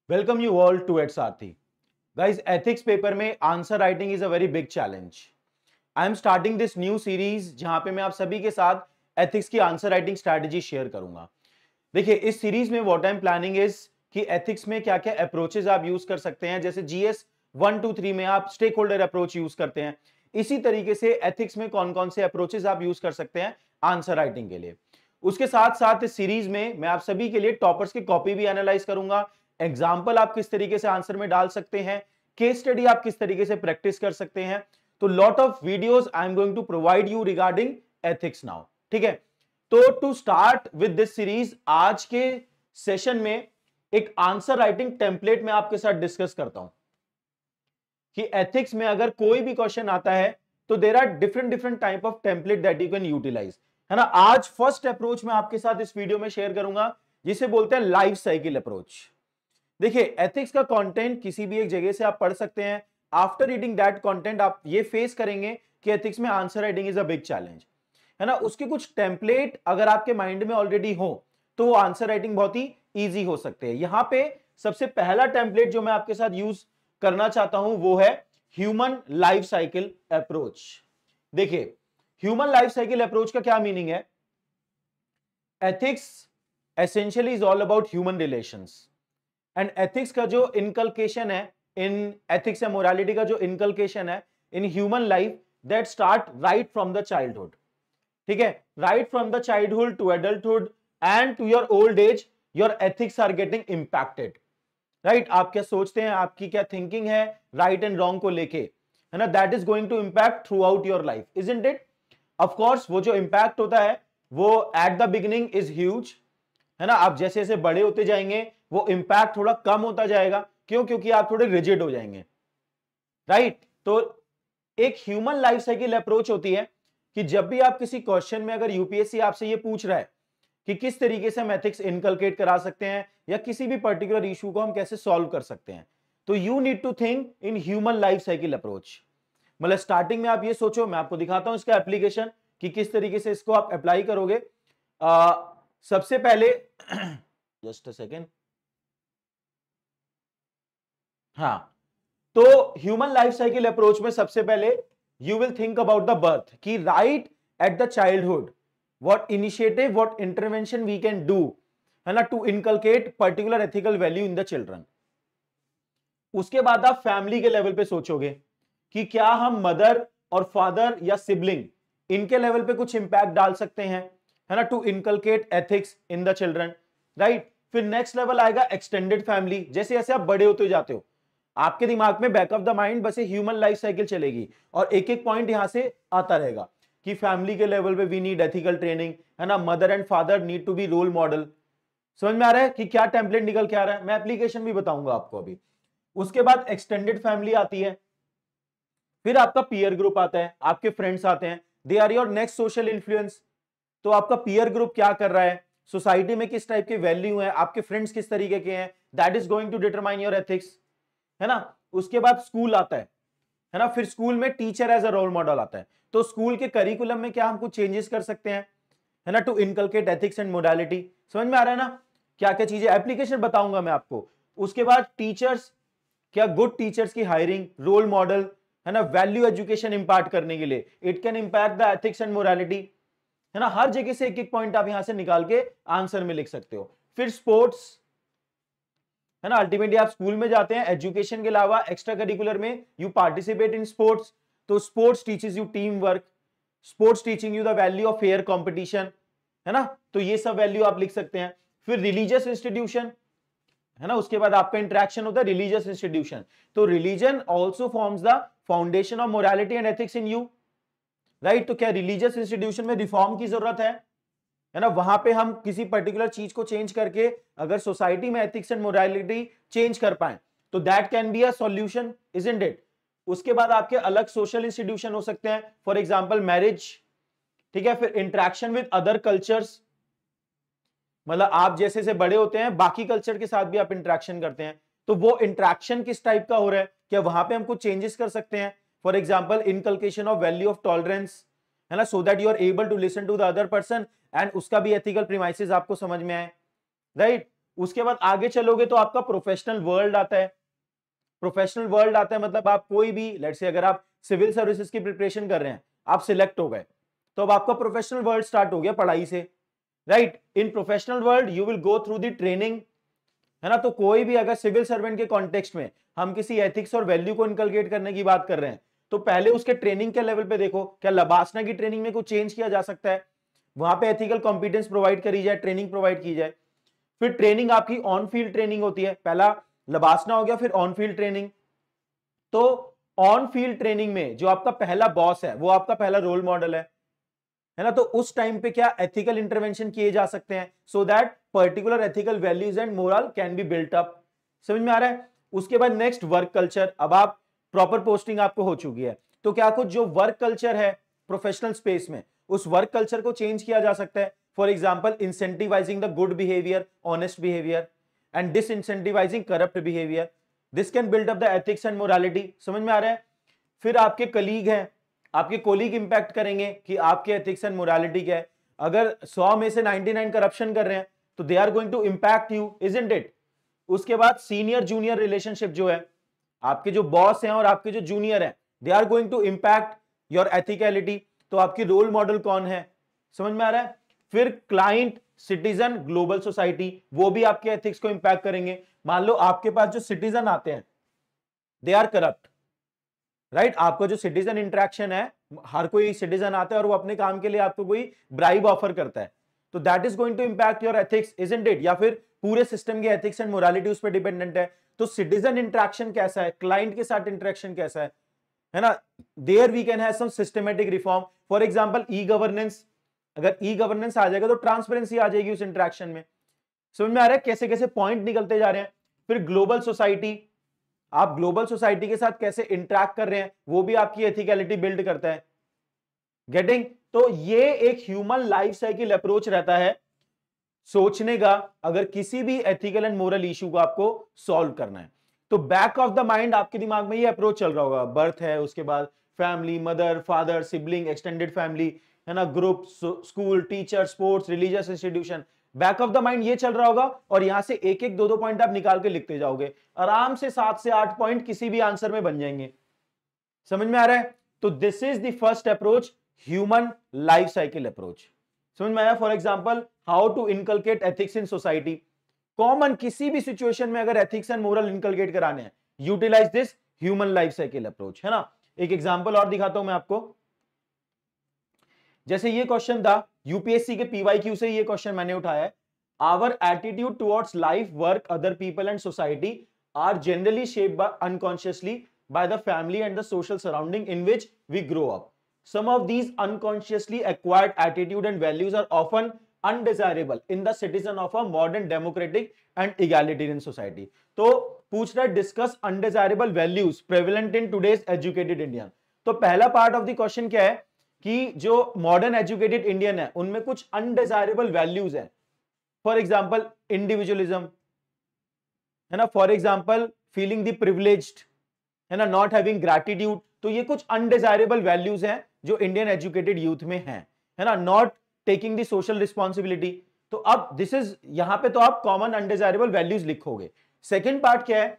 Welcome you all to Saarthi. Guys, ethics paper में answer writing is a very big challenge. I am starting this new series जहां पे मैं आप सभी के साथ एथिक्स की आंसर राइटिंग स्ट्रैटेजी शेयर करूंगा. देखिए, इस सीरीज में what I am planning is कि एथिक्स में क्या क्या अप्रोचेस आप यूज कर सकते हैं. जैसे जीएस 1 2 3 में आप स्टेक होल्डर अप्रोच यूज करते हैं, इसी तरीके से एथिक्स में कौन कौन से अप्रोचेस आप यूज कर सकते हैं आंसर राइटिंग के लिए. उसके साथ साथ इस सीरीज में मैं आप सभी के लिए टॉपर्स की कॉपी भी एनालाइज करूंगा. एग्जाम्पल आप किस तरीके से आंसर में डाल सकते हैं, केस स्टडी आप किस तरीके से प्रैक्टिस कर सकते हैं. तो lot of videos I am going to provide you regarding ethics now. ठीक है, तो to start with this series, आज के सेशन में एक आंसर राइटिंग टेम्पलेट में आपके साथ डिस्कस करता हूं कि एथिक्स में अगर कोई भी क्वेश्चन आता है तो there are different different type of template that you can utilise, है ना. आज फर्स्ट अप्रोच मैं आपके साथ इस वीडियो में शेयर करूंगा जिसे बोलते हैं लाइफ साइकिल अप्रोच. देखिए, एथिक्स का कंटेंट किसी भी एक जगह से आप पढ़ सकते हैं. आफ्टर रीडिंग दैट कंटेंट आप ये फेस करेंगे कि एथिक्स में answer writing is a big challenge, है ना. उसके कुछ टेम्पलेट अगर आपके माइंड में ऑलरेडी हो तो वो आंसर राइटिंग बहुत ही इजी हो सकते हैं. यहां पे सबसे पहला टेम्पलेट जो मैं आपके साथ यूज करना चाहता हूं वो है ह्यूमन लाइफ साइकिल अप्रोच. देखिए, ह्यूमन लाइफ साइकिल अप्रोच का क्या मीनिंग है. Ethics essentially is all about human relations. And ethics का जो इनकलकेशन है, इन एथिक्स या मोरालिटी का जो इनकलकेशन है in human life, that start right from the childhood. ठीक है, right from the childhood to adulthood and to your old age your ethics are getting impacted. Right, आप क्या सोचते हैं, आपकी क्या थिंकिंग है राइट एंड रॉन्ग को लेके, है ना, that is going to impact throughout your life, isn't it. Of course वो जो इंपैक्ट होता है वो at the beginning is huge, है ना. आप जैसे जैसे बड़े होते जाएंगे वो इंपैक्ट थोड़ा कम होता जाएगा. क्यों? क्योंकि आप थोड़े रिजिड हो जाएंगे. राइट, तो एक ह्यूमन लाइफ साइकिल अप्रोच होती है कि जब भी आप किसी क्वेश्चन में, अगर यूपीएससी आपसे ये पूछ रहा है कि किस तरीके से हम एथिक्स इनकलकेट करा सकते हैं या किसी भी पर्टिकुलर इशू को हम कैसे सॉल्व कर सकते हैं, तो you need to think in human life cycle approach. मतलब स्टार्टिंग में आप ये सोचो, मैं आपको दिखाता हूं इसका एप्लीकेशन कि किस तरीके से इसको आप अप्लाई करोगे. सबसे पहले जस्ट अ सेकेंड. हाँ, तो ह्यूमन लाइफ साइकिल अप्रोच में सबसे पहले you will think about the birth, कि right at the childhood what initiative what intervention we can do, है ना, to inculcate particular ethical value in the children. उसके बाद आप फैमिली के लेवल पे सोचोगे कि क्या हम मदर और फादर या सिबलिंग इनके लेवल पे कुछ इंपैक्ट डाल सकते हैं, है ना, to inculcate ethics in the children. Right, फिर नेक्स्ट लेवल आएगा एक्सटेंडेड फैमिली. जैसे जैसे आप बड़े होते जाते हो आपके दिमाग में बैक ऑफ द माइंड बस ह्यूमन लाइफ साइकिल चलेगी और एक एक पॉइंट यहां से आता रहेगा कि फैमिली के लेवल पे वी नीड एथिकल ट्रेनिंग, है ना, mother and father need to be role model. समझ में आ रहा है कि क्या टेम्पलेट निकल के आ रहा है. मैं एप्लीकेशन भी बताऊंगा आपको अभी. उसके बाद एक्सटेंडेड फैमिली आती है, फिर आपका पीयर ग्रुप आता है, आपके फ्रेंड्स आते हैं, they are your next social influence. तो आपका पीयर ग्रुप क्या कर रहा है, सोसाइटी में किस टाइप के वैल्यू है, आपके फ्रेंड्स किस तरीके के हैं, that is going to determine your ethics, है ना. उसके बाद स्कूल आता है ना, फिर स्कूल में teacher as a role model आता है. तो स्कूल के करिकुलम में क्या हम कुछ चेंजेस कर सकते हैं, है ना, to inculcate ethics and morality. समझ में आ रहा है ना क्या क्या चीजें, एप्लीकेशन बताऊंगा मैं आपको. उसके बाद टीचर्स, क्या गुड टीचर्स की हायरिंग, रोल मॉडल, है ना, वैल्यू एजुकेशन इंपार्ट करने के लिए, it can impact the ethics and morality, है ना. हर जगह से एक एक पॉइंट आप यहां से निकाल के आंसर में लिख सकते हो. फिर स्पोर्ट्स, है ना, अल्टीमेटली आप स्कूल में जाते हैं, एजुकेशन के अलावा एक्स्ट्रा करिकुलर में यू पार्टिसिपेट इन स्पोर्ट्स. तो sports teaches you team work, sports teaching you the value of fair competition, है ना. तो ये सब वैल्यू आप लिख सकते हैं. फिर रिलीजियस इंस्टीट्यूशन, है ना, उसके बाद आपका इंटरेक्शन होता है रिलीजियस इंस्टीट्यूशन. तो religion also forms the foundation of morality and ethics in you. Right, तो क्या रिलीजियस इंस्टीट्यूशन में रिफॉर्म की जरूरत है ना, वहां पे हम किसी पर्टिकुलर चीज को चेंज करके अगर सोसाइटी में एथिक्स एंड मोरालिटी चेंज कर पाए तो that can be a solution, isn't it. उसके बाद आपके अलग सोशल इंस्टीट्यूशन हो सकते हैं, फॉर एग्जांपल मैरिज. ठीक है, फिर इंटरेक्शन विद अदर कल्चर्स, मतलब आप जैसे से बड़े होते हैं बाकी कल्चर के साथ भी आप इंटरेक्शन करते हैं, तो वो इंटरेक्शन किस टाइप का हो रहा है, क्या वहां पे हम कुछ चेंजेस कर सकते हैं. For example inculcation of value of tolerance, है ना, so that you are able to listen to the other person and उसका भी एथिकल प्रीमाइसेस आपको समझ में आए. राइट, उसके बाद आगे चलोगे तो आपका प्रोफेशनल वर्ल्ड आता है। प्रोफेशनल वर्ल्ड आता है मतलब आप कोई भी, लेट्स से अगर आप सिविल सर्विसेज की प्रिपरेशन कर रहे हैं, आप सिलेक्ट हो गए, तो अब आपका प्रोफेशनल वर्ल्ड स्टार्ट हो गया पढ़ाई से, right. In professional world you will go through the training, है ना। तो कोई भी अगर सिविल सर्वेंट के कॉन्टेक्स्ट में हम किसी एथिक्स और वैल्यू को इनकलकेट करने की बात कर रहे हैं, तो पहले उसके ट्रेनिंग के लेवल पे देखो, क्या लबासना की ट्रेनिंग में कुछ चेंज किया जा सकता है, वहां पे एथिकल कॉम्पिटेंस प्रोवाइड करी जाए, ट्रेनिंग प्रोवाइड की जाए। फिर ट्रेनिंग आपकी ऑन फील्ड ट्रेनिंग होती है, पहला लबासना हो गया, फिर ऑन फील्ड ट्रेनिंग। तो ऑन फील्ड ट्रेनिंग में जो आपका पहला बॉस है वो आपका पहला रोल मॉडल है ना। तो उस टाइम पे क्या एथिकल इंटरवेंशन किए जा सकते हैं, so that particular ethical values and moral can be built up. समझ में आ रहा है। उसके बाद नेक्स्ट वर्क कल्चर, अब आप प्रॉपर पोस्टिंग आपको हो चुकी है, तो क्या कुछ जो वर्क कल्चर है प्रोफेशनल स्पेस में, उस वर्क कल्चर को चेंज किया जा सकता है। For example incentivising the good behaviour, honest behaviour and disincentivising corrupt behaviour, this can build up the ethics and morality. समझ में आ रहा है। फिर आपके कलीग हैं, आपके कोलीग इंपैक्ट करेंगे कि आपके एथिक्स एंड मोरालिटी क्या है। अगर 100 में से 99 करप्शन कर रहे हैं तो they are going to impact you, isn't it. उसके बाद सीनियर जूनियर रिलेशनशिप जो है, आपके जो बॉस हैं और आपके जो जूनियर हैं, they are going to impact your ethicality. तो आपकी रोल मॉडल कौन है, समझ में आ रहा है। फिर क्लाइंट, सिटीजन, ग्लोबल सोसाइटी, वो भी आपके एथिक्स को इंपैक्ट करेंगे। मान लो आपके पास जो सिटीजन आते हैं दे आर करप्ट, राइट। आपका जो सिटीजन इंटरेक्शन है, हर कोई सिटीजन आता है और वो अपने काम के लिए आपको कोई ब्राइब ऑफर करता है, तो that is going to impact your ethics, isn't it. या फिर पूरे सिस्टम की एथिक्स एंड मोरालिटी उस पर डिपेंडेंट है। तो सिटीजन इंटरेक्शन कैसा है, क्लाइंट के साथ इंटरेक्शन कैसा है ना। There we can have some systematic reform. For example e governance, अगर ई गवर्नेंस आ जाएगा तो ट्रांसपेरेंसी आ जाएगी उस इंटरेक्शन में। समझ में आ रहा है कैसे कैसे पॉइंट निकलते जा रहे हैं। फिर ग्लोबल सोसाइटी, आप ग्लोबल सोसाइटी के साथ कैसे इंटरेक्ट कर रहे हैं, वो भी आपकी एथिकलिटी बिल्ड करता है। गेटिंग। तो ये एक ह्यूमन लाइफ साइकिल अप्रोच रहता है सोचने का, अगर किसी भी एथिकल एंड मोरल इशू को आपको सॉल्व करना है। तो बैक ऑफ द माइंड आपके दिमाग में ये अप्रोच चल रहा होगा, बर्थ है, उसके बाद family, mother, father, sibling, extended family, है ना, group, school, teacher, sports, religious institution, back of the mind ये चल रहा होगा। और यहां से एक एक दो दो पॉइंट आप निकाल के लिखते जाओगे, आराम से 7 से 8 पॉइंट किसी भी आंसर में बन जाएंगे। समझ में आ रहा है। तो this is the first approach, human life cycle approach. समझ में आया। For example how to inculcate ethics in society, common किसी भी सिचुएशन में अगर एथिक्स एंड मोरल इनकलकेट कराने हैं, utilise this human life cycle approach, है ना। एक एग्जांपल और दिखाता हूं मैं आपको। जैसे ये क्वेश्चन था यूपीएससी के पीवाईक्यू से, ये क्वेश्चन मैंने उठाया है। Our attitude towards life, work, other people and society are generally shaped by unconsciously by the family and the social surrounding in which we grow up. Some of these unconsciously acquired attitude and values are often undesirable in the citizen of a modern democratic and egalitarian society. तो पूछ रहा है discuss undesirable values prevalent in today's educated Indian. तो पहला part of the question क्या है कि जो मॉडर्न एजुकेटेड इंडियन है उनमें कुछ अनडिजायरेबल वैल्यूज है। फॉर एग्जाम्पल इंडिविजुअलिज्म, है ना, for example feeling the privileged, है ना, नॉट हैविंग ग्रैटिट्यूड। तो ये कुछ अनडिजायरेबल वैल्यूज हैं जो इंडियन एजुकेटेड यूथ में हैं, है ना। Not taking the social responsibility. तो अब दिस इज, यहां पे तो आप कॉमन अनडिजायरेबल वैल्यूज लिखोगे। सेकंड पार्ट क्या है,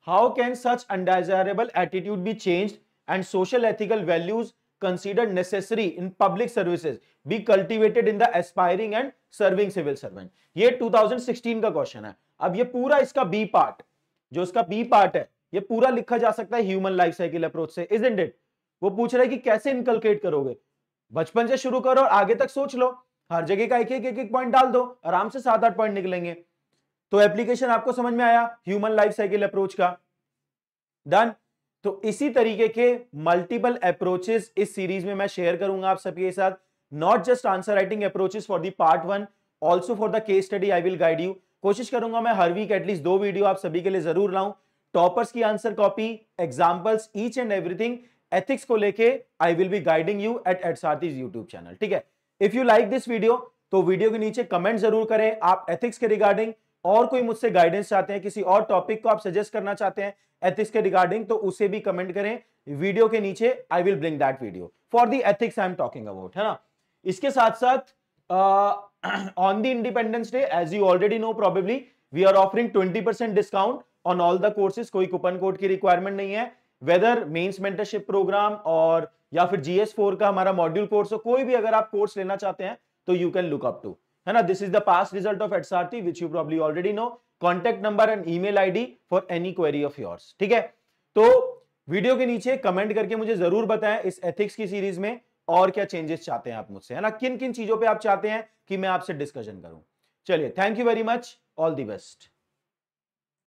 how can such undesirable attitude be changed and social ethical values considered necessary in public services be cultivated in the aspiring and serving civil servant। ये 2016 का question है। अब ये पूरा इसका बी पार्ट, जो इसका बी पार्ट है, ये पूरा लिखा जा सकता है ह्यूमन लाइफ साइकिल अप्रोच से, इजंट इट। वो पूछ रहा है कि कैसे इनकलकेट करोगे, बचपन से शुरू करो और आगे तक सोच लो, हर जगह का एक एक पॉइंट डाल दो, आराम से 7-8 पॉइंट निकलेंगे। तो एप्लीकेशन आपको समझ में आया ह्यूमन लाइफ साइकिल अप्रोच का, डन। तो इसी तरीके के मल्टीपल अप्रोचेस इस सीरीज में मैं शेयर करूंगा आप सबके साथ, not just answer writing approaches for the part 1, also for the case study I will guide you. कोशिश करूंगा मैं हर वीक एटलीस्ट 2 वीडियो आप सभी के लिए जरूर लाऊं, टॉपर्स की answer copy, examples, each and everything ethics को लेके I will be guiding you at Saarthi's YouTube channel, ठीक है। If you like this video तो वीडियो के नीचे कमेंट जरूर करें आप एथिक्स के रिगार्डिंग, और कोई मुझसे गाइडेंस चाहते हैं, किसी और टॉपिक को आप सजेस्ट करना चाहते हैं एथिक्स के रिगार्डिंग, तो उसे भी कमेंट करें वीडियो के नीचे, I will bring that video for the ethics I am talking about, है ना। इसके साथ साथ on the Independence Day, as you already know probably, we are offering 20% discount on all the courses, कोई coupon code की requirement नहीं है। Weather mains mentorship programme और या फिर GS4 का हमारा मॉड्यूल कोर्स हो, कोई भी अगर आप कोर्स लेना चाहते हैं तो you can look up to, है ना। This is the past result of HSRT which you probably already know. Contact number and email ID for any query of yours, ठीक है। तो वीडियो के नीचे कमेंट करके मुझे जरूर बताएं इस एथिक्स की सीरीज में और क्या चेंजेस चाहते हैं आप मुझसे, है ना, किन किन चीजों पे आप चाहते हैं कि मैं आपसे डिस्कशन करूं। चलिए, thank you very much, all the best.